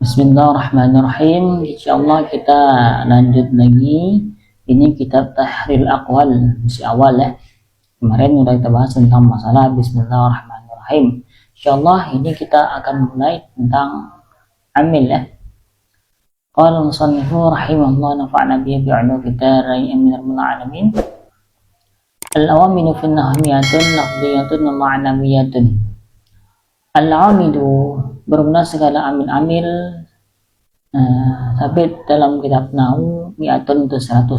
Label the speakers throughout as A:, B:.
A: Bismillahirrahmanirrahim. Insyaallah kita lanjut lagi. Ini kitab Tahril Aqwal, masih awal ya. Kemarin udah kita bahas tentang masalah Bismillahirrahmanirrahim. Insyaallah ini kita akan mulai tentang amil ya. Qala al-musannifu rahimahullah nafa'na bihi bi'ulu fitarain minal alamin. Al-awamilu fi nahmiyatun lafdiyatun wa ma'nawiyatun. Al-amilu bermula segala amil-amil sabit dalam kitab Nahu mi'atun itu 100.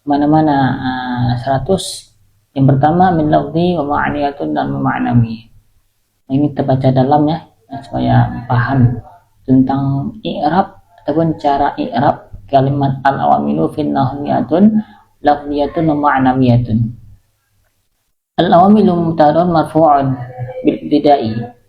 A: Mana-mana 100. Yang pertama min lafzi wa ma'niyatun dan ma'nawi. Ini kita baca dalam ya supaya paham tentang i'rab ataupun cara i'rab kalimat al-awamilu fin nahu mi'atun lafziyatun wa ma'nawiyatun. Al-awamilu mubtada'un marfu'un bil ibtida'i.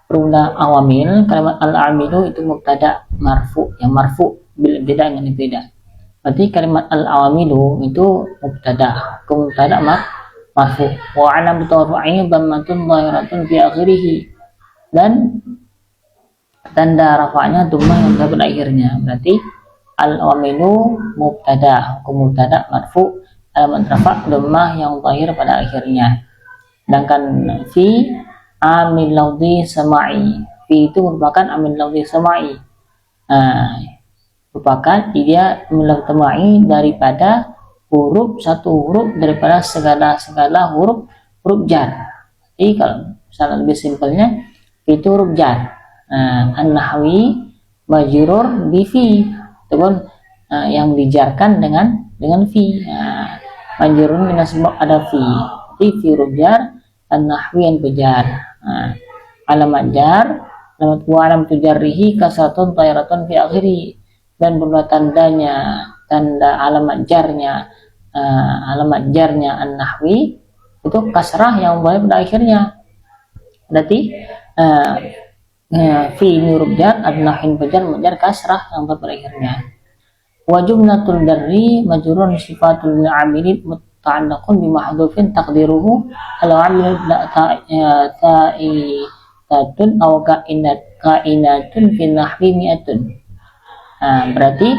A: Perunda awamil, kalimat al-amilu itu mubtada marfu, yang marfu bil beda dengan beda. Berarti kalimat al-awamilu itu mubtada marfu. Wa alam tarfa'i dhammatun dhahiratun fi akhirih. Dan tanda rafa'nya dhammah yang pada akhirnya. Berarti al-awamilu mubtada, hukum mubtada marfu, alamat rafa' dhammah yang zahir pada akhirnya. Sedangkan fi amil lafzi sama'i, fi itu merupakan amil lafzi sama'i, merupakan dia amil lafzi sama'i daripada satu huruf daripada segala huruf jar. Jadi kalau misalnya lebih simpelnya itu huruf jar, an-nahwi majrur bi fi, ataupun yang dijarkan dengan fi, majrurun dengan sebab ada fi. Jadi fi huruf jar, an-nahwi yang bejar. Alamat jar, alamat wa alam tujarrihi kasratun tayratun fi akhiri, dan berupa tandanya, tanda alamat jarnya an-nahwi itu kasrah yang boleh pada akhirnya. Berarti fi huruf jar, an-nahwi bejar kasrah yang boleh pada akhirnya. Wa jumlatul jarri majrurun sifatul amilin ta'allaqun bi mahdhufin taqdiruhu al-amil ta'itatun aw kainatun fi nahwi mi'atun. Berarti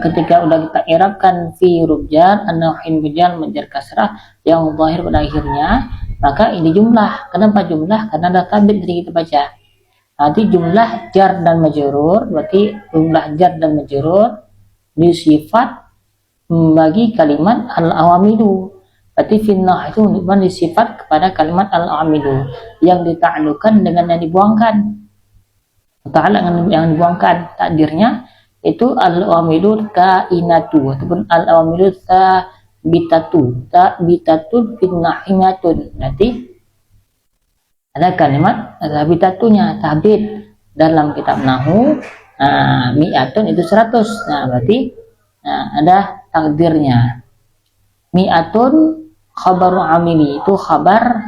A: ketika udah kita i'rabkan fi huruf jar, an-nahwi bejar menjar kasrah yang zahir pada akhirnya, maka ini jumlah. Kenapa jumlah? Karena ada tabit dari kita baca. Nanti jumlah jar dan majrur, berarti jumlah jar dan majrur di sifat bagi kalimat al-awamilu. Berarti finnah itu menunjukkan sifat kepada kalimat al-awamilu yang dita'allukan dengan yang dibuangkan. Ta'alluq dengan yang dibuangkan, takdirnya itu al-awamilu kainatu ataupun al-awamilu tabitatun finnahimiyatun. Berarti ada kalimat tabitatunya, tabit dalam kitab Nahu mi'atun itu 100. Berarti ada takdirnya. Mi'atun khabaru amili, itu khabar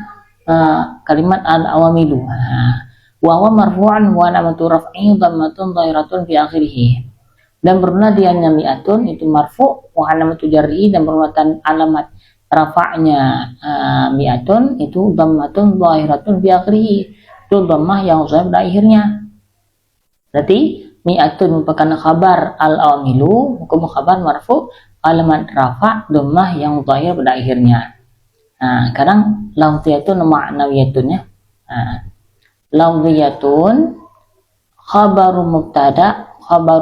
A: kalimat al-awamilu. Wa huwa marfu'an wa alamatu raf'i dhammatun dhahiratun fi akhirih. Dan bermula dianya mi'atun itu marfu' wa alamatu jarri, dan bermula alamat rafa'nya mi'atun itu dhammatun dhahiratun fi akhirih. Itu dhammah yang zahir pada akhirnya. Berarti mi'atun merupakan khabar al-awamilu, hukum khabar marfu, alamat rafa' dhammah yang zahir pada akhirnya. Sekarang lafziyatun ma'nawiyatun ya. Lafziyatun khabaru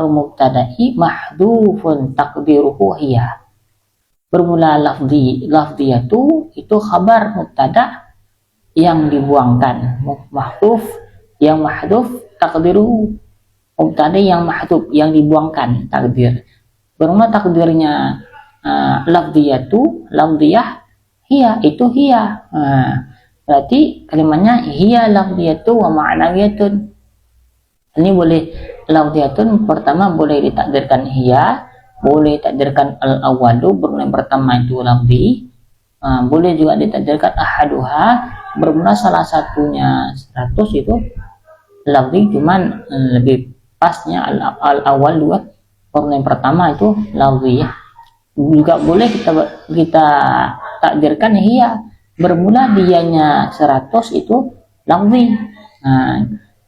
A: mubtada'i mahdhufun taqdiruhu hiya. Bermula lafziyatu itu khabar mubtada yang dibuangkan, mahdhuf yang mahdhuf taqdiruhu, mubtada yang mahdhuf yang dibuangkan, takdir. Bermula takdirnya lafziyah hiya, itu hiya. Berarti kalimatnya hiya lafziyatu wa ma'nawiyatun. Ini boleh lafziyatun pertama boleh ditakdirkan hiya, boleh ditakdirkan al-awwalu, bermula yang pertama itu lafzi, boleh juga ditakdirkan ahaduha, bermula salah satunya 100 itu lafzi, cuman lebih pasnya al-awwal dua, yang pertama itu lafzi. Juga boleh kita takdirkan hiya, bermula dianya 100 itu lafzi.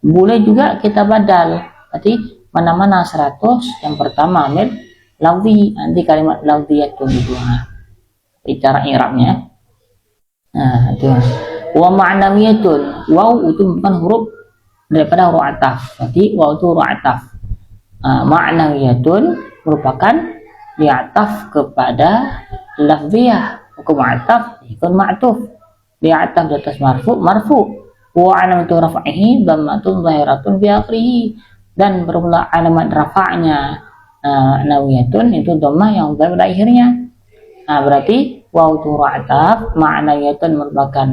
A: Boleh juga kita badal, berarti mana-mana 100, yang pertama ambil lafzi, nanti kalimat lafziyatun itu. Cara i'rabnya. Nah, itu. Wa ma'nawiyatun, waw itu bukan huruf daripada huruf ataf, berarti waw itu huruf ataf. Ma'nawiyatun merupakan diataf kepada lafziyah, hukum ataf ikun ma'tuf, diataf di atas marfu. Wa alamatu raf'ihi dhammatun zahiratun fi akhirih, dan bermula alamat rafa'nya nawiyatun itu dhammah yang zahir pada akhirnya. Berarti waw itu ataf, ma'nawiyatun merupakan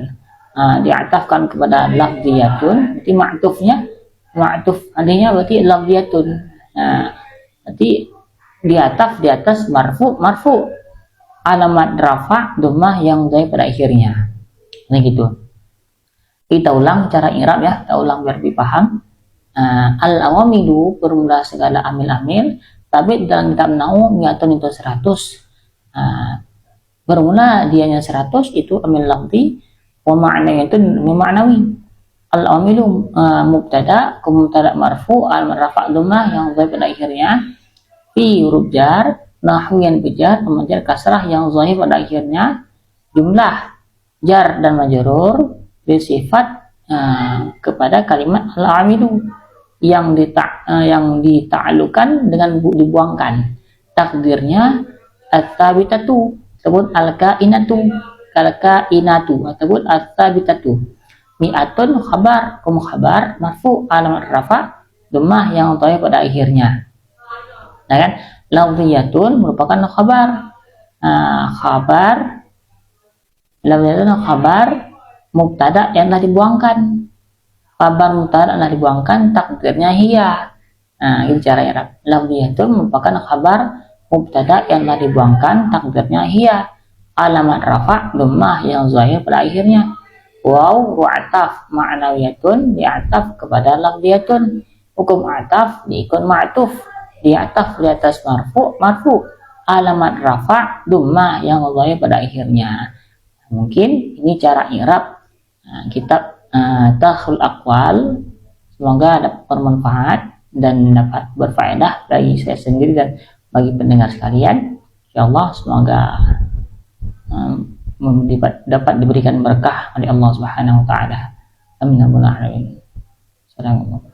A: diatafkan kepada lafziyatun, berarti ma'tuf adanya berarti lafziyatun. Berarti diataf di atas marfu, alamat rafa dhammah yang zahir pada akhirnya. Nah gitu. Kita ulang cara i'rab ya, kita ulang biar lebih paham. Al-awamilu bermula segala amil-amil, tapi dalam kitab nahwu mi'atun itu 100. Bermula dianya 100 itu amil lafzi, wa ma'nanya itu ma'nawi. Al-awamilu mubtada, mubtada marfu, alamat rafa dhammah yang zahir pada akhirnya, fi huruf jar, nahwiyan bijar, kemudian kasrah yang zahir pada akhirnya, jumlah jar dan majrur bersifat kepada kalimat al-amilu yang dita'alukan dengan dibuangkan. Takdirnya at-tabitatu, sebut al-kainatu ataupun at-tabitatu. Mi'atun khabar, khabar marfu alamat rafa dhammah yang zahir pada akhirnya. Nah kan, lafziyatun merupakan khabar. Lafziyatun khabar mubtada yang telah dibuangkan. Kabar mubtada telah dibuangkan, takdirnya hiya. Ini cara i'rab. Lafziyatun merupakan kabar mubtada yang telah dibuangkan, takdirnya hiya. Alamat rafa dhammah yang zahir pada akhirnya. Waw ru'ataf ma'nawiyatun diataf kepada lafziyatun. Hukum ataf diikut ma'tuf, diataf di atas marfu. Alamat rafa dhammah yang zahir pada akhirnya. Mungkin ini cara i'rab kitab Takhul Aqwal. Semoga dapat bermanfaat dan dapat berfaedah bagi saya sendiri dan bagi pendengar sekalian. Insyaallah semoga dapat diberikan berkah oleh Allah Subhanahu wa taala. Amin. Assalamualaikum.